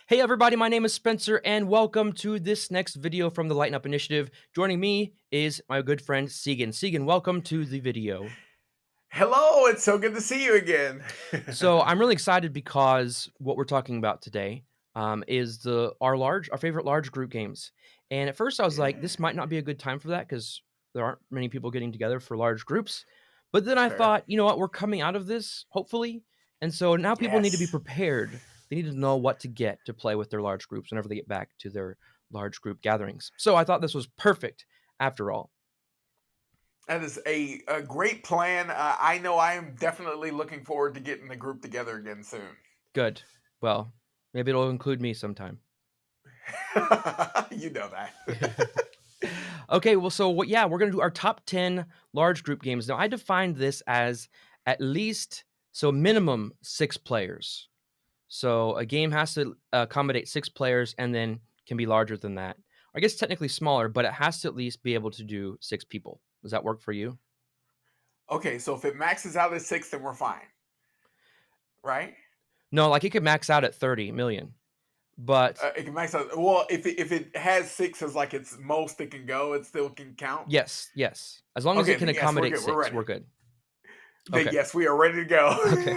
Hey everybody, my name is Spencer and welcome to this next video from the Lighten Up Initiative. Joining me is my good friend Seigen. Seigen, welcome to the video. Hello, it's so good to see you again. So I'm really excited because what we're talking about today is our favorite large group games. And at first I was like, Yeah, this might not be a good time for that because there aren't many people getting together for large groups. But then I fair. thought, you know what, we're coming out of this, hopefully. And so now people need to be Yes. prepared. They need to know what to get to play with their large groups whenever they get back to their large group gatherings. So I thought this was perfect after all. That is a great plan. I know I am definitely looking forward to getting the group together again soon. Good. Well, maybe it'll include me sometime. You know that. Okay, well, so what? Yeah, we're gonna do our top 10 large group games. Now, I defined this as at least minimum 6 players. So a game has to accommodate 6 players, and then can be larger than that. I guess technically smaller, but it has to at least be able to do 6 people. Does that work for you? Okay, so if it maxes out at 6, then we're fine, right? No, like it could max out at 30 million, but It can max out. Well, if it has 6 as like its most it can go, it still can count. yes, yes, as long as it Okay, can then yes, we're accommodate good. We're 6, ready. we're good. Then Okay, yes, we are ready to go. okay,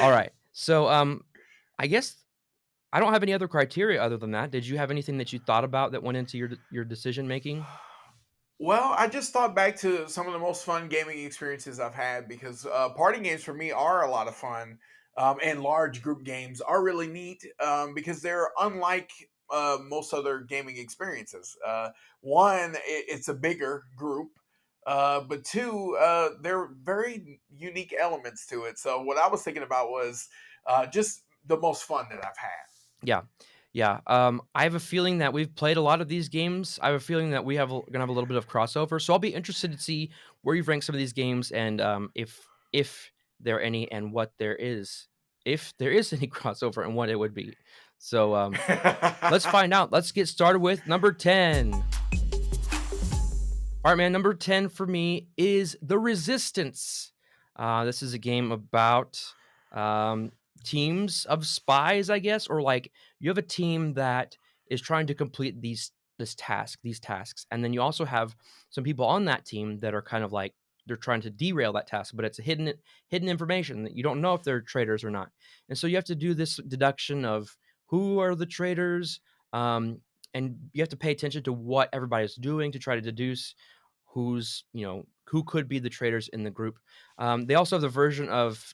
all right. So I guess I don't have any other criteria other than that. Did you have anything that you thought about that went into your decision making? Well, I just thought back to some of the most fun gaming experiences I've had because party games for me are a lot of fun, and large group games are really neat because they're unlike most other gaming experiences. One, it's a bigger group, but two, there are very unique elements to it. So, what I was thinking about was just the most fun that I've had. Yeah. Yeah, I have a feeling that we've played a lot of these games. I have a feeling that we gonna have a little bit of crossover, so I'll be interested to see where you've ranked some of these games and, if there are any and what there is if there is any crossover and what it would be. So, let's find out. Let's get started with number 10. Alright, man, number 10 for me is The Resistance. This is a game about, um, teams of spies, I guess, or, like, you have a team that is trying to complete these tasks, and then you also have some people on that team that are kind of like they're trying to derail that task, but it's a hidden information that you don't know if they're traitors or not, and so you have to do this deduction of who are the traitors, and you have to pay attention to what everybody's doing to try to deduce who could be the traitors in the group. They also have the version of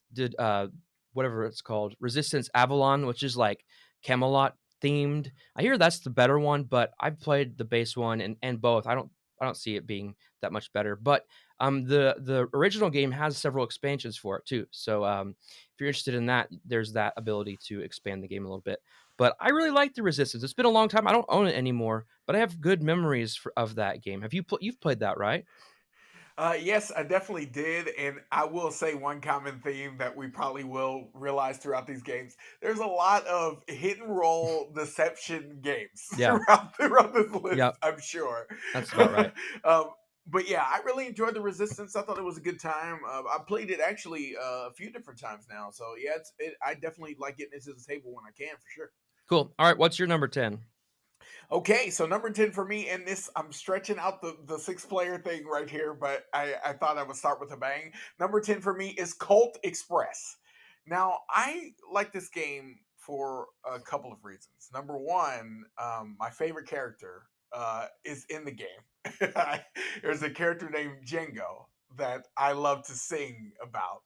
whatever it's called, Resistance Avalon, which is like Camelot themed. I hear that's the better one, but I've played the base one and both. I don't see it being that much better. But the original game has several expansions for it too. So if you're interested in that, there's that ability to expand the game a little bit. But I really like the Resistance. It's been a long time. I don't own it anymore, but I have good memories of that game. You've played that, right? Yes, I definitely did. And I will say one common theme that we probably will realize throughout these games. There's a lot of hit and roll deception games Yeah. throughout this list, Yep. I'm sure. That's about right. um, but yeah, I really enjoyed the Resistance. I thought it was a good time. I played it actually a few different times now. So yeah, I definitely like getting it to the table when I can for sure. Cool. All right. What's your number 10? Okay, so number 10 for me, and this I'm stretching out the six-player thing right here, but I thought I would start with a bang. Number 10 for me is Colt Express. Now, I like this game for a couple of reasons. Number one, my favorite character is in the game. There's a character named Django that I love to sing about.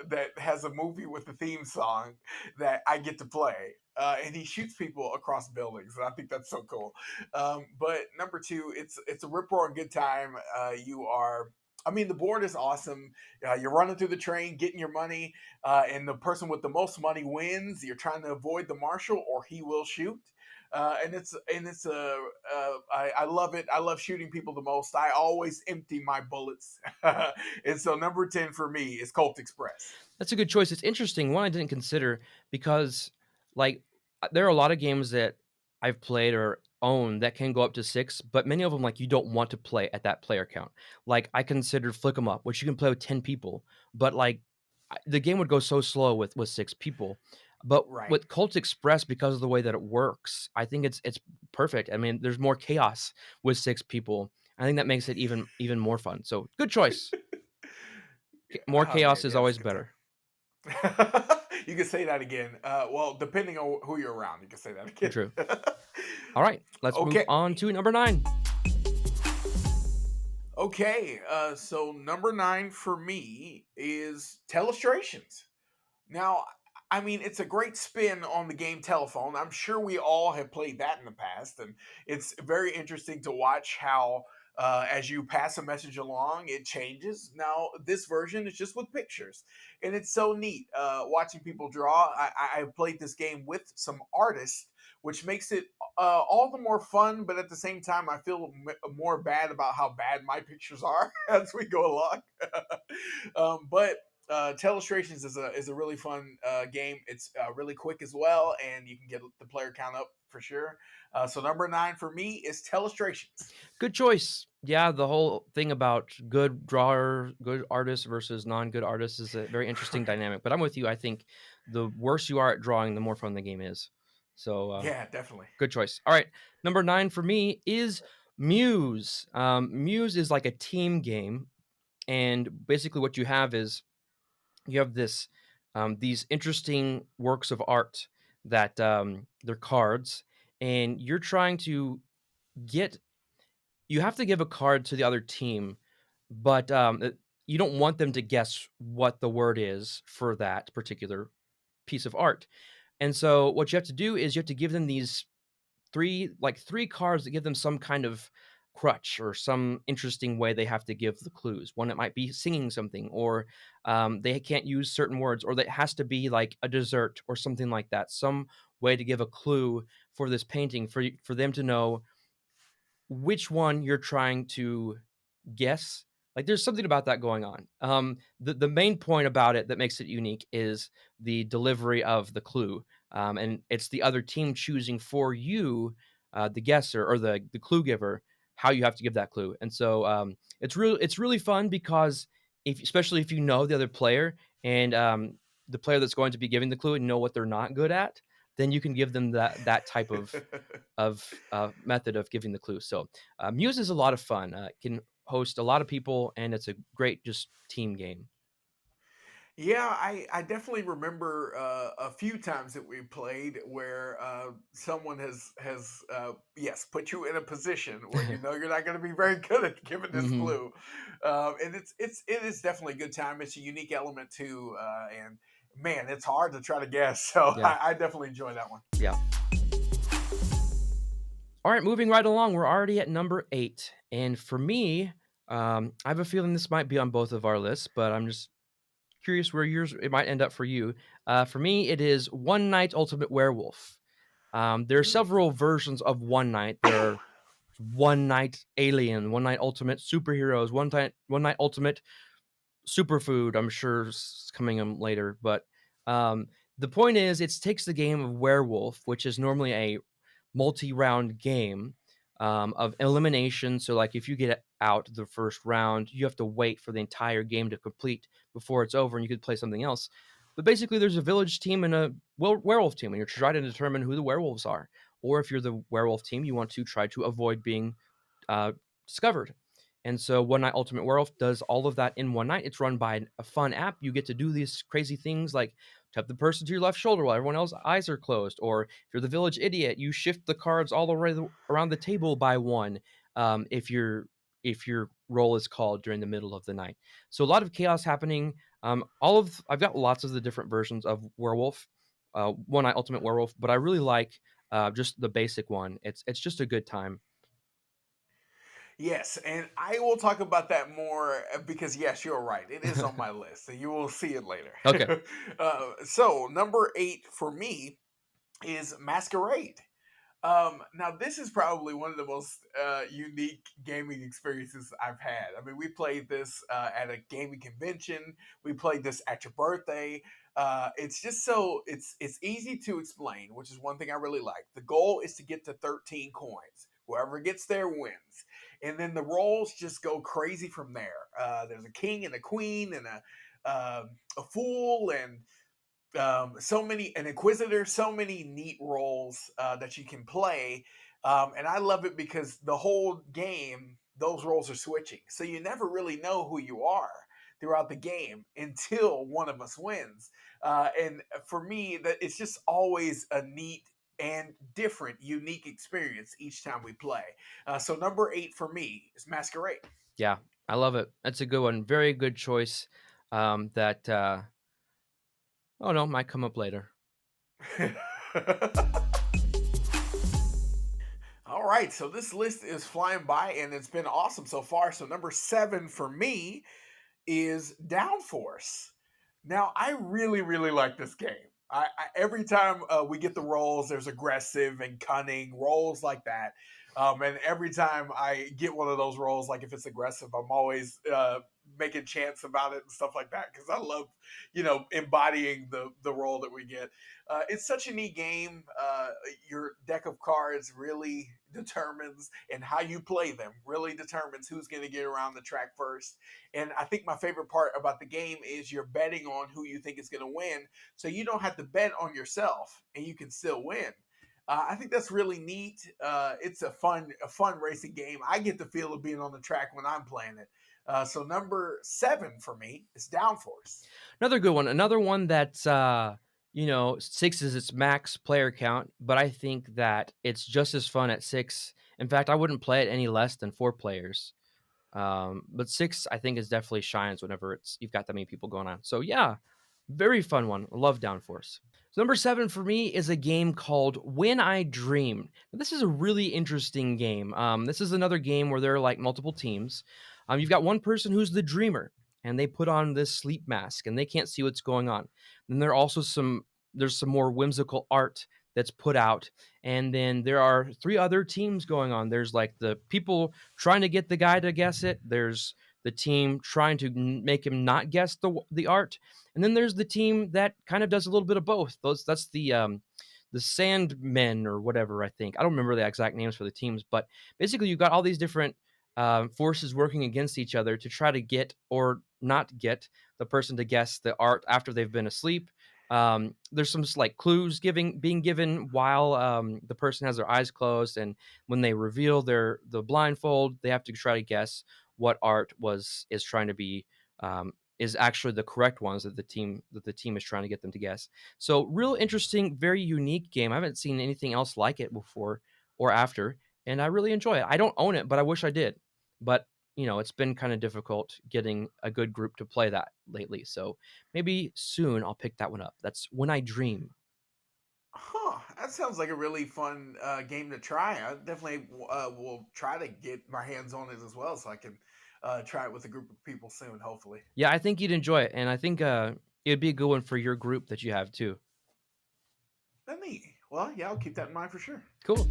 That has a movie with a theme song that I get to play. And he shoots people across buildings, and I think that's so cool. But number two, it's a rip roaring good time. I mean, the board is awesome. You're running through the train, getting your money, and the person with the most money wins. You're trying to avoid the marshal, or he will shoot. I love it. I love shooting people the most. I always empty my bullets, and so number 10 for me is Colt Express. That's a good choice. It's interesting. One I didn't consider because, like, there are a lot of games that I've played or own that can go up to 6, but many of them, like, you don't want to play at that player count. Like, I considered Flick 'em Up, which you can play with 10 people, but, like, the game would go so slow with 6 people. But Right. with Cult Express, because of the way that it works, I think it's perfect. I mean, there's more chaos with 6 people. I think that makes it even more fun. So, good choice. More Oh chaos man, is yeah, it's a always good time. better. You can say that again. Well, depending on who you're around, you can say that again. True. All right, let's move Okay. on to number 9. Okay. So number 9 for me is Telestrations. Now, I mean, it's a great spin on the game telephone. I'm sure we all have played that in the past, and it's very interesting to watch how, as you pass a message along, it changes. Now, this version is just with pictures, and it's so neat watching people draw. I've played this game with some artists, which makes it all the more fun, but at the same time, I feel more bad about how bad my pictures are as we go along. But Telestrations is a really fun game. It's really quick as well, and you can get the player count up for sure. So number 9 for me is Telestrations. Good choice. Yeah, the whole thing about good drawer, good artists versus non-good artists is a very interesting Right. dynamic, but I'm with you. I think the worse you are at drawing, the more fun the game is. So, Yeah, definitely. good choice. All right, number 9 for me is Muse. Muse is like a team game, and basically what you have is you have these interesting works of art that, they're cards, and you're trying to get you have to give a card to the other team, but, you don't want them to guess what the word is for that particular piece of art. And so what you have to do is you have to give them these 3 cards that give them some kind of crutch or some interesting way they have to give the clues. One, it might be singing something, or, they can't use certain words, or that has to be like a dessert or something like that. Some way to give a clue for this painting for them to know which one you're trying to guess. Like, there's something about that going on. The main point about it that makes it unique is the delivery of the clue, and it's the other team choosing for you, the guesser or the clue giver, how you have to give that clue. And so, it's really fun because if especially if you know the other player and, the player that's going to be giving the clue and know what they're not good at, then you can give them that type of method of giving the clue. So, Muse is a lot of fun. It can host a lot of people, and it's a great just team game. Yeah, I definitely remember a few times that we played where someone has yes put you in a position where you know you're not going to be very good at giving this Mhm. clue, and it is definitely a good time. It's a unique element too, and man, it's hard to try to guess. So Yeah, I definitely enjoy that one. yeah. All right, moving right along. We're already at number 8, and for me, I have a feeling this might be on both of our lists, but I'm just curious where yours it might end up for you. For me, it is One Night Ultimate Werewolf. There are Mm. several versions of One Night. There are One Night Alien, One Night Ultimate Superheroes, One Night Ultimate Superfood. I'm sure is coming later, but um, the point is, it takes the game of Werewolf, which is normally a multi-round game of elimination. So, like, if you get out the first round, you have to wait for the entire game to complete before it's over, and you could play something else. But basically, there's a village team and a werewolf team, and you're trying to determine who the werewolves are. Or if you're the werewolf team, you want to try to avoid being uh, discovered. And so One Night Ultimate Werewolf does all of that in one night. It's run by a fun app. You get to do these crazy things like tap the person to your left shoulder while everyone else's eyes are closed. Or if you're the village idiot, you shift the cards all around the table by one. If your roll is called during the middle of the night, so a lot of chaos happening. I've got lots of the different versions of Werewolf, One Night Ultimate Werewolf, but I really like just the basic one. It's just a good time. Yes, and I will talk about that more because yes, you're right. It is on my list, and you will see it later. Okay. So number 8 for me is Masquerade. Now this is probably one of the most unique gaming experiences I've had. I mean, we played this at a gaming convention. We played this at your birthday. It's just so it's easy to explain, which is one thing I really like. The goal is to get to 13 coins. Whoever gets there wins, and then the rolls just go crazy from there. There's a king and a queen and a fool, and So many an inquisitor, so many neat roles that you can play, and I love it because the whole game those roles are switching, so you never really know who you are throughout the game until one of us wins. And for me, that it's just always a neat and different, unique experience each time we play. So number 8 for me is Masquerade. Yeah, I love it. That's a good one. Very good choice. That oh no, might come up later. All right, so this list is flying by and it's been awesome so far. So number 7 for me is Downforce. Now, I really, really like this game. Every time we get the rolls, there's aggressive and cunning rolls like that. And every time I get one of those rolls, like if it's aggressive, I'm always making chants about it and stuff like that because I love, embodying the role that we get. It's such a neat game. Your deck of cards really determines, and how you play them really determines who's going to get around the track first. And I think my favorite part about the game is you're betting on who you think is going to win, so you don't have to bet on yourself, and you can still win. I think that's really neat. It's a fun racing game. I get the feel of being on the track when I'm playing it. So number 7 for me is Downforce. Another good one. Another one that's 6 is its max player count, but I think that it's just as fun at 6. In fact, I wouldn't play it any less than 4 players. But 6, I think, is definitely shines whenever you've got that many people going on. So yeah, very fun one. I love Downforce. So number 7 for me is a game called When I Dream. Now, this is a really interesting game. This is another game where there are like multiple teams. You've got one person who's the dreamer, and they put on this sleep mask, and they can't see what's going on. Then there's some more whimsical art that's put out, and then there are 3 other teams going on. There's like the people trying to get the guy to guess it. There's the team trying to make him not guess the art, and then there's the team that kind of does a little bit of both. That's the Sandmen or whatever. I think I don't remember the exact names for the teams, but basically you've got all these different forces working against each other to try to get or not get the person to guess the art after they've been asleep. There's some like clues being given while the person has their eyes closed, and when they reveal the blindfold, they have to try to guess what art is trying to be is actually the correct ones that the team is trying to get them to guess. So real interesting, very unique game. I haven't seen anything else like it before or after, and I really enjoy it. I don't own it, but I wish I did. But it's been kind of difficult getting a good group to play that lately. So maybe soon I'll pick that one up. That's When I Dream. Huh, that sounds like a really fun game to try. I definitely will try to get my hands on it as well so I can try it with a group of people soon, hopefully. Yeah, I think you'd enjoy it, and I think it'd be a good one for your group that you have too. That neat. Well, yeah, I'll keep that in mind for sure. Cool.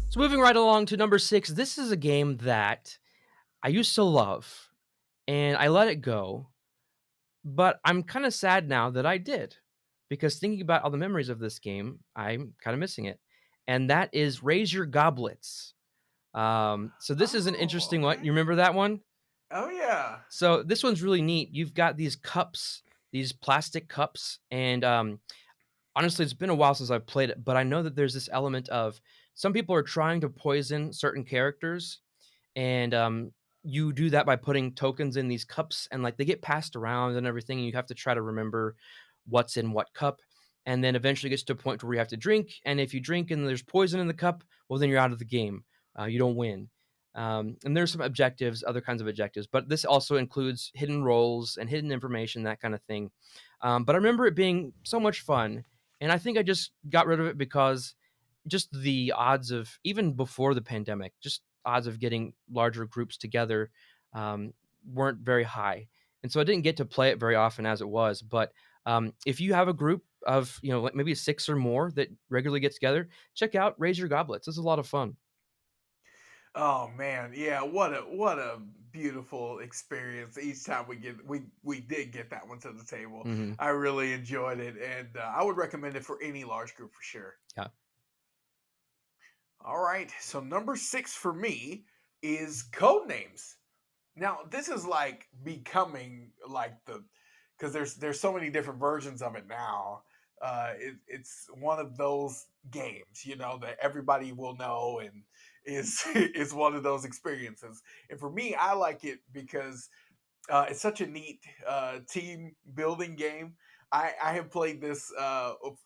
So moving right along to number 6, this is a game that I used to love, and I let it go, but I'm kind of sad now that I did, because thinking about all the memories of this game, I'm kind of missing it, and that is Raise Your Goblets. So this is an Oh, interesting one. okay. You remember that one? Oh, yeah. So this one's really neat. You've got these cups, these plastic cups, and honestly, it's been a while since I've played it, but I know that there's this element of some people are trying to poison certain characters, and you do that by putting tokens in these cups, and like they get passed around and everything, and you have to try to remember what's in what cup, and then eventually it gets to a point where you have to drink, and if you drink and there's poison in the cup, well, then you're out of the game. You don't win. And there's some objectives, other kinds of objectives, but this also includes hidden roles and hidden information, that kind of thing. But I remember it being so much fun, and I think I just got rid of it because just the odds of, even before the pandemic, just odds of getting larger groups together weren't very high, and so I didn't get to play it very often as it was. But if you have a group of like maybe 6 or more that regularly get together, check out Raise Your Goblets. It's a lot of fun. Oh man, yeah. What a beautiful experience each time we did get that one to the table. Hmm. I really enjoyed it, and I would recommend it for any large group for sure. Yeah. All right, so number 6 for me is code names. Now, this is like becoming like the because there's so many different versions of it now. It's one of those games, that everybody will know and is is one of those experiences. And for me, I like it because it's such a neat team building game. I have played this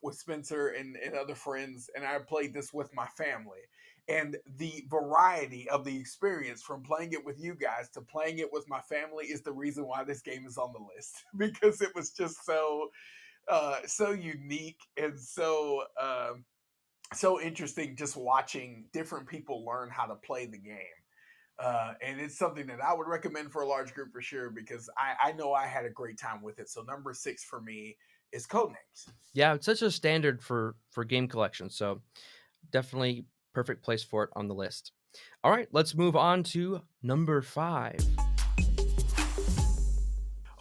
with Spencer and other friends, and I played this with my family. And the variety of the experience from playing it with you guys to playing it with my family is the reason why this game is on the list because it was just so unique and so interesting just watching different people learn how to play the game. And it's something that I would recommend for a large group for sure because I know I had a great time with it. So number six for me is Codenames. Yeah, it's such a standard for game collection, so definitely perfect place for it on the list. All right, let's move on to number 5.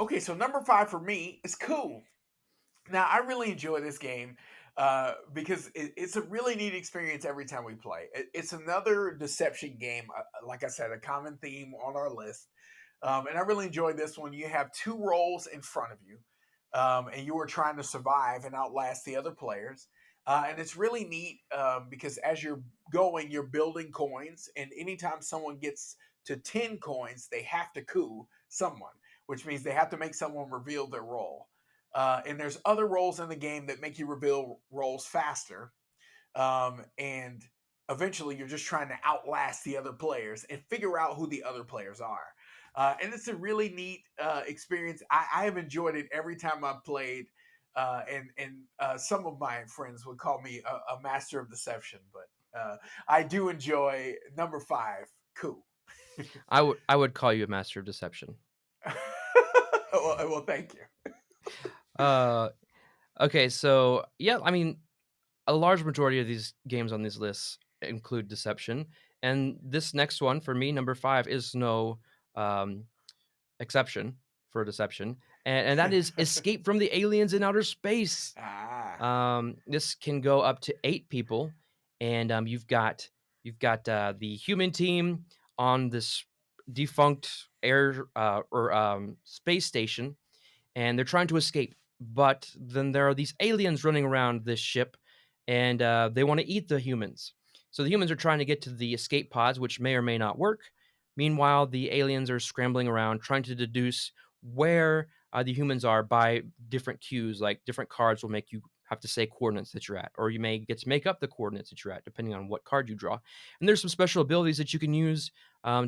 Okay, so number five for me is Cool. Now, I really enjoy this game because it's a really neat experience every time we play. It's another deception game, like I said, a common theme on our list. And I really enjoyed this one. You have two roles in front of you, and you are trying to survive and outlast the other players. And it's really neat because as you're going, you're building coins, and anytime someone gets to 10 coins, they have to coup someone, which means they have to make someone reveal their role. And there's other roles in the game that make you reveal roles faster. And eventually, you're just trying to outlast the other players and figure out who the other players are. And it's a really neat experience. I have enjoyed it every time I've played. And some of my friends would call me a master of deception, but I do enjoy number five. Cool. I would call you a master of deception. Well, thank you. Uh, okay, so yeah, I mean, a large majority of these games on these lists include deception, and this next one for me, number 5, is no um, exception for deception, and that is Escape from the Aliens in Outer Space. Ah. This can go up to 8 people, and you've got the human team on this defunct air or space station, and they're trying to escape. But then there are these aliens running around this ship, and they want to eat the humans. So the humans are trying to get to the escape pods, which may or may not work. Meanwhile, the aliens are scrambling around trying to deduce where the humans are by different cues. Like different cards will make you have to say coordinates that you're at, or you may get to make up the coordinates that you're at, depending on what card you draw. And there's some special abilities that you can use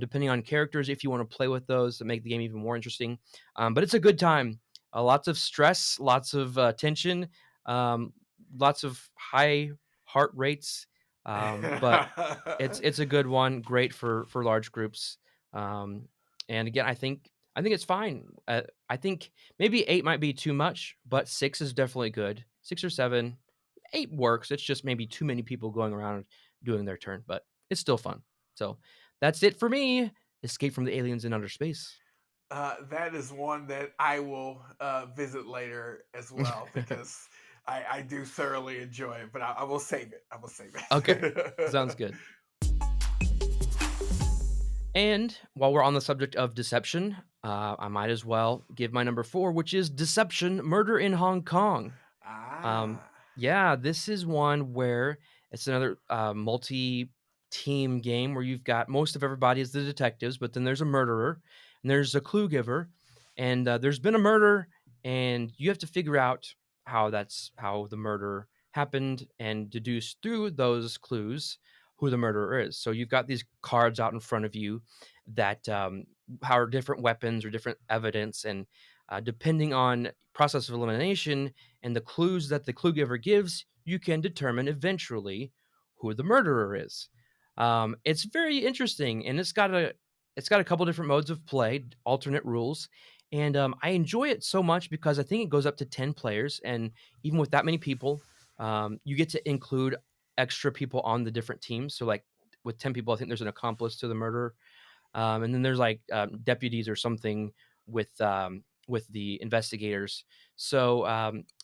depending on characters if you want to play with those to make the game even more interesting. But it's a good time. Lots of stress, lots of tension, um, lots of high heart rates. But it's a good one, great for large groups. Um, and again, I think it's fine. I think maybe 8 might be too much, but 6 is definitely good. 6 or 7, 8 works. It's just maybe too many people going around doing their turn, but it's still fun. So that's it for me. Escape from the Aliens in Outer Space. That is one that I will visit later as well because I do thoroughly enjoy it, but I will save it. I will save Okay, sounds it. good. And while we're on the subject of deception, I might as well give my number 4, which is Deception Murder in Hong Kong. Um, Ah. yeah, this is one where it's another multi-team game where you've got most of everybody as the detectives, but then there's a murderer and there's a clue giver, and there's been a murder, and you have to figure out how the murder happened and deduce through those clues who the murderer is. So you've got these cards out in front of you that are different weapons or different evidence, and depending on process of elimination and the clues that the clue giver gives, you can determine eventually who the murderer is. It's very interesting, and it's got a couple different modes of play, alternate rules, and I enjoy it so much because I think it goes up to 10 players, and even with that many people, you get to include extra people on the different teams. So, like with 10 people, I think there's an accomplice to the murderer, and then there's like deputies or something with the investigators. So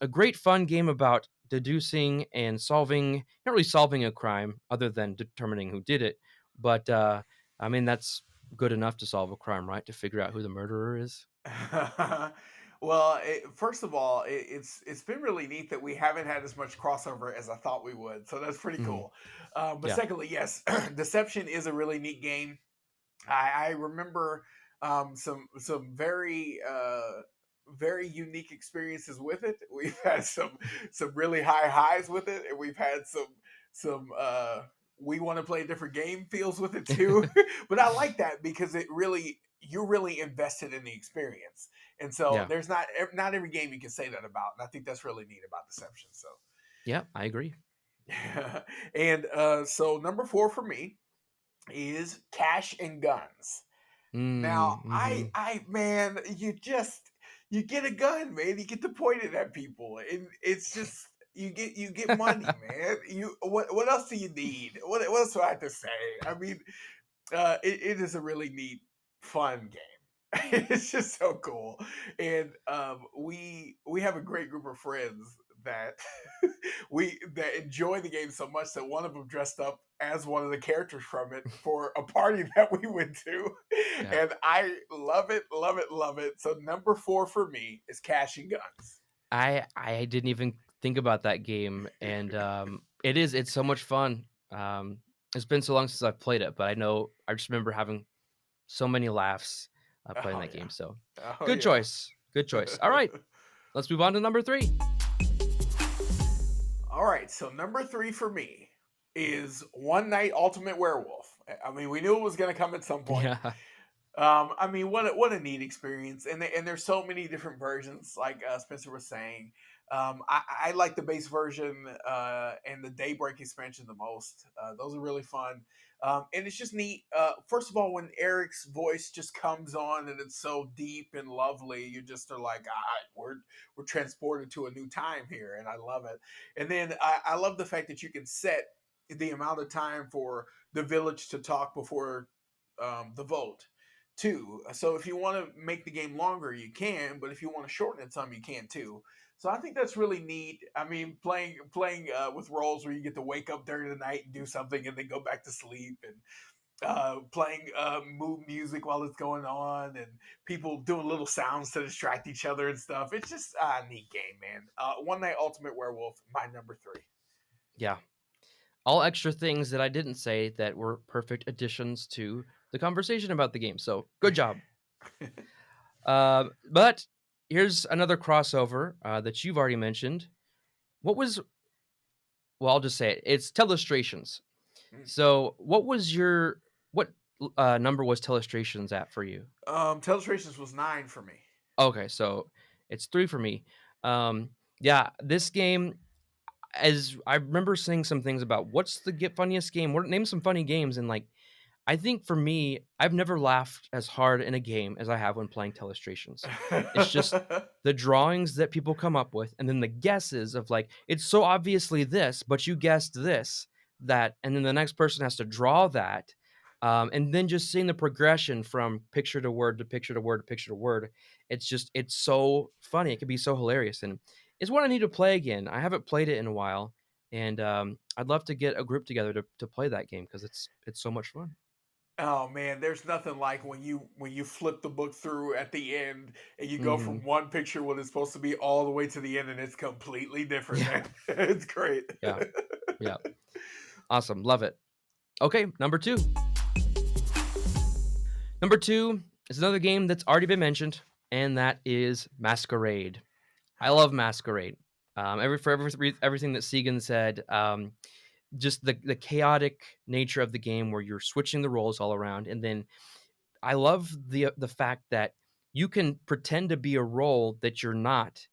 a great fun game about deducing and solving, not really solving a crime other than determining who did it, but I mean that's good enough to solve a crime, right? To figure out who the murderer is. Well, first of all, it's been really neat that we haven't had as much crossover as I thought we would. So that's pretty Mhm. cool. But Yeah. secondly, yes, Deception is a really neat game. I remember some very unique experiences with it. We've had some really high highs with it, and we've had some we want to play a different game feels with it too. But I like that because it really you're really invested in the experience, and so Yeah. there's not every game you can say that about, and I think that's really neat about Deception. So, Yeah, I agree. and so number four for me is Cash and Guns. Now, Mm, mhm. I man, you get a gun, man. You get to point it at people, and it's just you get money, man. You what else do you need? What else do I have to say? I mean, it is a really neat, fun game. It's just so cool, and we have a great group of friends that we that enjoy the game so much that one of them dressed up as one of the characters from it for a party that we went to, Yeah. and I love it, love it, love it. So number four for me is Cash and Guns. I didn't even think about that game, and, it's so much fun. It's been so long since I've played it, but I just remember having so many laughs, playing Oh that yeah, game, so oh good yeah. choice, good choice. Alright, let's move on to number 3. All right, so number three for me is One Night Ultimate Werewolf. I mean, we knew it was going to come at some point. Yeah. I mean, what a neat experience, and there's so many different versions, like Spencer was saying. I like the base version and the Daybreak expansion the most. Those are really fun, and it's just neat. First of all, when Eric's voice just comes on and it's so deep and lovely, you just are like, we're transported to a new time here, and I love it. And then I love the fact that you can set the amount of time for the village to talk before the vote too. So if you want to make the game longer, you can, but if you want to shorten it some, you can too. So I think that's really neat. I mean, playing with roles where you get to wake up during the night and do something, and then go back to sleep, and playing mood music while it's going on, and people doing little sounds to distract each other and stuff. It's just a neat game, man. One Night Ultimate Werewolf, my number three. Yeah. All extra things that I didn't say that were perfect additions to the conversation about the game, so good job. But here's another crossover, that you've already mentioned. What was well, I'll just say it. It's Telestrations. So, what number was Telestrations at for you? Telestrations was nine for me. Okay, so it's 3 for me. Yeah, this game, as I remember saying some things about what's the funniest game? What name some funny games, and like I think for me, I've never laughed as hard in a game as I have when playing Telestrations. It's just the drawings that people come up with, and then the guesses of like, it's so obviously this, but you guessed this, that, and then the next person has to draw that. And then just seeing the progression from picture to word to picture to word to picture to word. It's so funny. It can be so hilarious. And it's what I need to play again. I haven't played it in a while. And I'd love to get a group together to play that game because it's so much fun. Oh man, there's nothing like when you flip the book through at the end and you go from Mhm. one picture when it's supposed to be all the way to the end and it's completely different, Yeah, man. It's great. yeah, yeah. Awesome, love it. Okay, number 2. Number 2 is another game that's already been mentioned, and that is Masquerade. I love Masquerade. Everything that Seigen said, just the chaotic nature of the game where you're switching the roles all around, and then I love the fact that you can pretend to be a role that you're not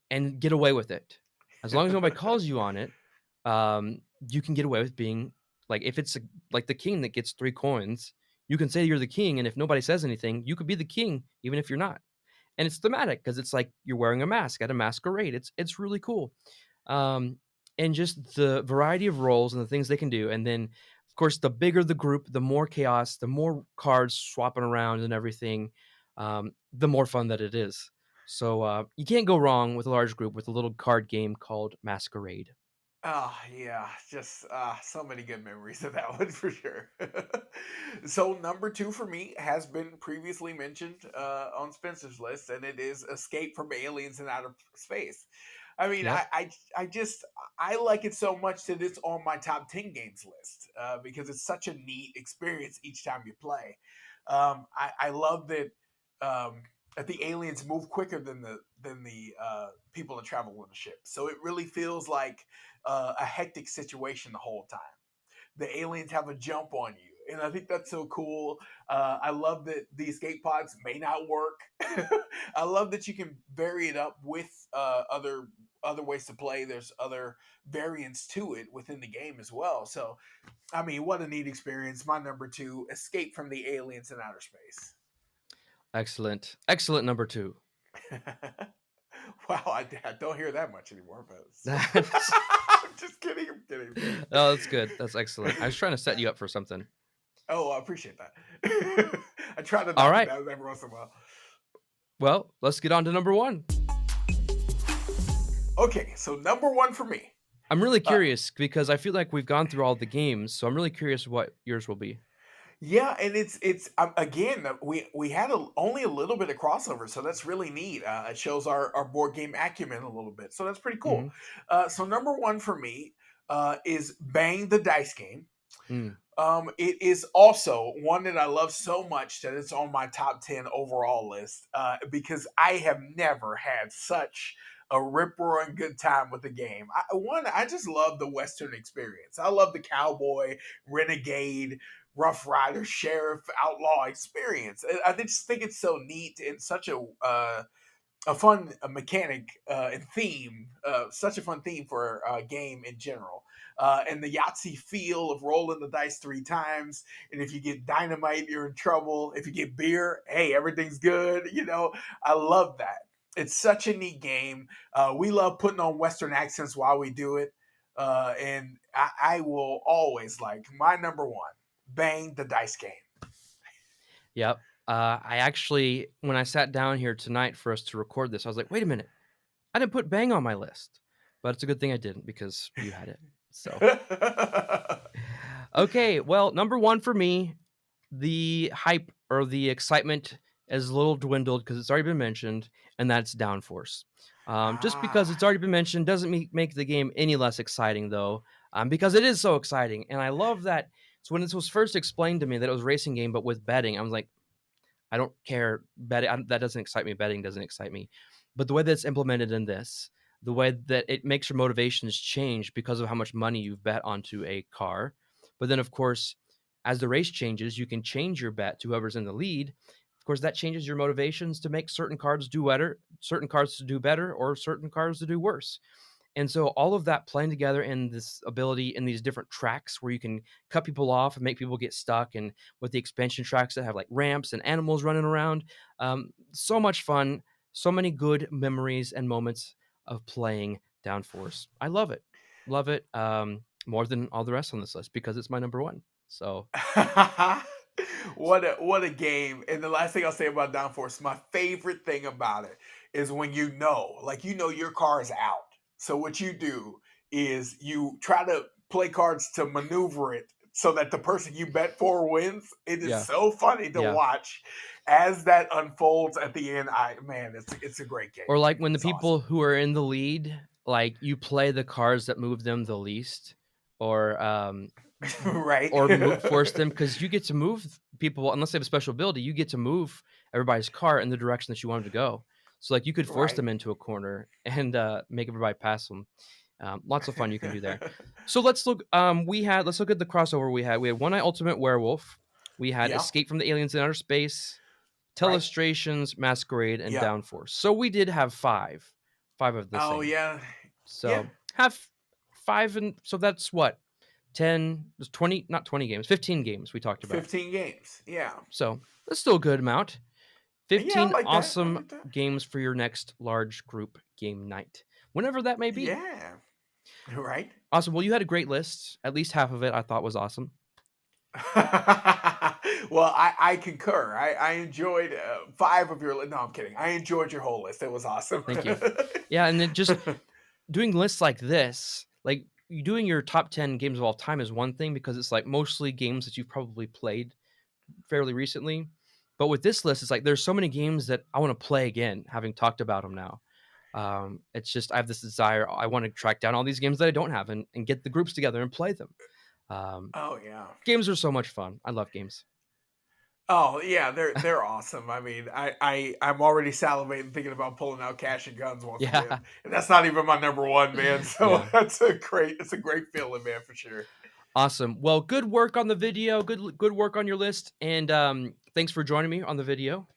and get away with it. As long as nobody calls you on it, you can get away with being like if it's like the king that gets 3 coins, you can say you're the king, and if nobody says anything, you could be the king even if you're not. And it's thematic because it's like you're wearing a mask at a masquerade. It's really cool. Um, and just the variety of roles and the things they can do. And then, of course, the bigger the group, the more chaos, the more cards swapping around and everything, the more fun that it is. So you can't go wrong with a large group with a little card game called Masquerade. Yeah, just so many good memories of that one for sure. So number two for me has been previously mentioned on Spencer's list, and it is Escape from Aliens in Outer Space. I mean, Yep. I just I like it so much that it's on my top 10 games list because it's such a neat experience each time you play. I love that that the aliens move quicker than the people that travel on the ship, so it really feels like a hectic situation the whole time. The aliens have a jump on you, and I think that's so cool. I love that the escape pods may not work. I love that you can vary it up with other ways to play. There's other variants to it within the game as well. So, I mean, what a neat experience. My number two, Escape from the Aliens in Outer Space. Excellent. Excellent number two. Wow, I don't hear that much anymore, but That's I'm just kidding. I'm kidding. I'm kidding. oh, that's good. That's excellent. I was trying to set you up for something. Oh, I appreciate that. I try to All knock it right. down every once in a while. Well, let's get on to number one. Okay, so number one for me. I'm really Uh, curious because I feel like we've gone through all the games, so I'm really curious what yours will be. yeah, and it's again we had only a little bit of crossover, so that's really neat. It shows our board game acumen a little bit, so that's pretty cool. Mhm. So number one for me is Bang the Dice Game. Mm. It is also one that I love so much that it's on my top 10 overall list because I have never had such a rip roaring good time with the game. I just love the Western experience. I love the cowboy, renegade, rough rider, sheriff, outlaw experience. I just think it's so neat and such a fun mechanic and theme, such a fun theme for a game in general. And the Yahtzee feel of rolling the dice three times. And if you get dynamite, you're in trouble. If you get beer, hey, everything's good. You know, I love that. It's such a neat game. We love putting on Western accents while we do it. And I will always like my number one, Bang the Dice Game. Yep. I actually, when I sat down here tonight for us to record this, I was like, wait a minute, I didn't put Bang on my list, but it's a good thing I didn't because you had it. So, okay. Well, number one for me, the hype or the excitement is a little dwindled because it's already been mentioned, and that's Downforce. Just because Ah, it's already been mentioned doesn't make the game any less exciting, though, because it is so exciting. And I love that. So when this was first explained to me that it was a racing game, but with betting, I was like, I don't care. Betting that doesn't excite me. Betting doesn't excite me. But the way that's implemented in this, the way that it makes your motivations change because of how much money you've bet onto a car. But then, of course, as the race changes, you can change your bet to whoever's in the lead. Of course, that changes your motivations to make certain cards do better, certain cards to do better, or certain cards to do worse. And so all of that playing together in this ability in these different tracks where you can cut people off and make people get stuck, and with the expansion tracks that have like ramps and animals running around, so much fun, so many good memories and moments of playing Downforce. I love it more than all the rest on this list because it's my number one. So what a game. And the last thing I'll say about Downforce, my favorite thing about it is when you know your car is out. So what you do is you try to play cards to maneuver it so that the person you bet for wins. It is yeah, so funny to yeah. watch as that unfolds at the end. I man, it's a great game, Or man. like when the It's awesome. people who are in the lead, like you play the cards that move them the least, or Right? force them because you get to move people unless they have a special ability. You get to move everybody's car in the direction that you want them to go. So like you could force Right. them into a corner and make everybody pass them. Lots of fun you can do there. So let's look. Let's look at the crossover we had. We had One Eye Ultimate Werewolf. We had Yeah. Escape from the Aliens in Outer Space, Right. Telestrations, Masquerade, and Yeah. Downforce. So we did have five of the Oh same. yeah. Yeah. So have five, and so that's what 10, there's 20, not 20 games, 15 games we talked about. 15 games. Yeah. So that's still a good amount. Yeah, I 15 like that. I awesome like that. games for your next large group game night, whenever that may be. Yeah. Right. Awesome. Well, you had a great list. At least half of it I thought was awesome. Well, I concur. I enjoyed five of your. No, I'm kidding. I enjoyed your whole list. It was awesome. Thank you. Yeah, and then just doing lists like this, like you doing your top 10 games of all time is one thing because it's like mostly games that you've probably played fairly recently. But with this list, it's like there's so many games that I want to play again, having talked about them now. It's just I have this desire. I want to track down all these games that I don't have and get the groups together and play them. Um, Oh yeah. games are so much fun. I love games. Oh yeah, they're awesome. I mean, I'm already salivating thinking about pulling out Cash and Guns once Yeah, again, and that's not even my number one, man. So yeah. it's a great feeling, man, for sure. Awesome. Well, good work on the video. Good work on your list. And thanks for joining me on the video.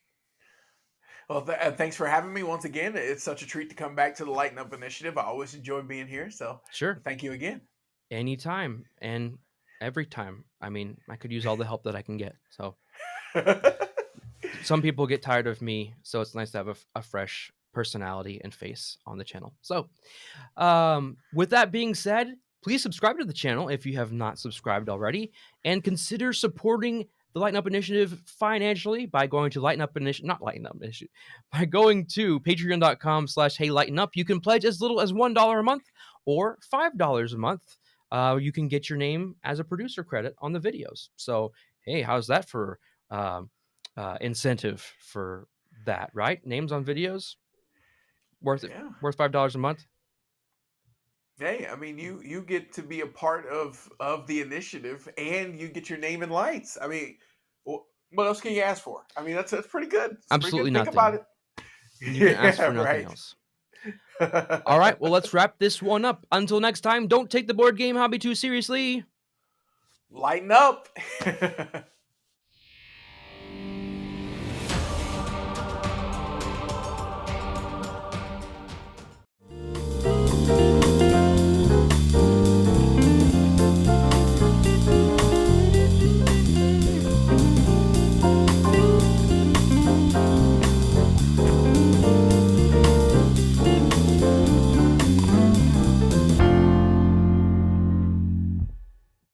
Well, thanks for having me once again. It's such a treat to come back to the Lighten Up Initiative. I always enjoy being here, so Sure. thank you again. Anytime and every time. I mean, I could use all the help that I can get. So some people get tired of me, so it's nice to have a fresh personality and face on the channel. So, with that being said, please subscribe to the channel if you have not subscribed already, and consider supporting the Lighten Up Initiative financially by going to Lighten Up Initiative, not Lighten Up Initiative, by going to patreon.com/heylighten up. You can pledge as little as $1 a month or $5 a month. You can get your name as a producer credit on the videos. So, hey, how's that for incentive for that, right? Names on videos worth it, Yeah. worth $5 a month. Hey, I mean, you get to be a part of the initiative, and you get your name in lights. I mean, what else can you ask for? I mean, that's pretty good. It's pretty Absolutely good. Think about nothing. it. You can ask Yeah, for nothing right. else. All right, well, let's wrap this one up. Until next time, don't take the board game hobby too seriously. Lighten up.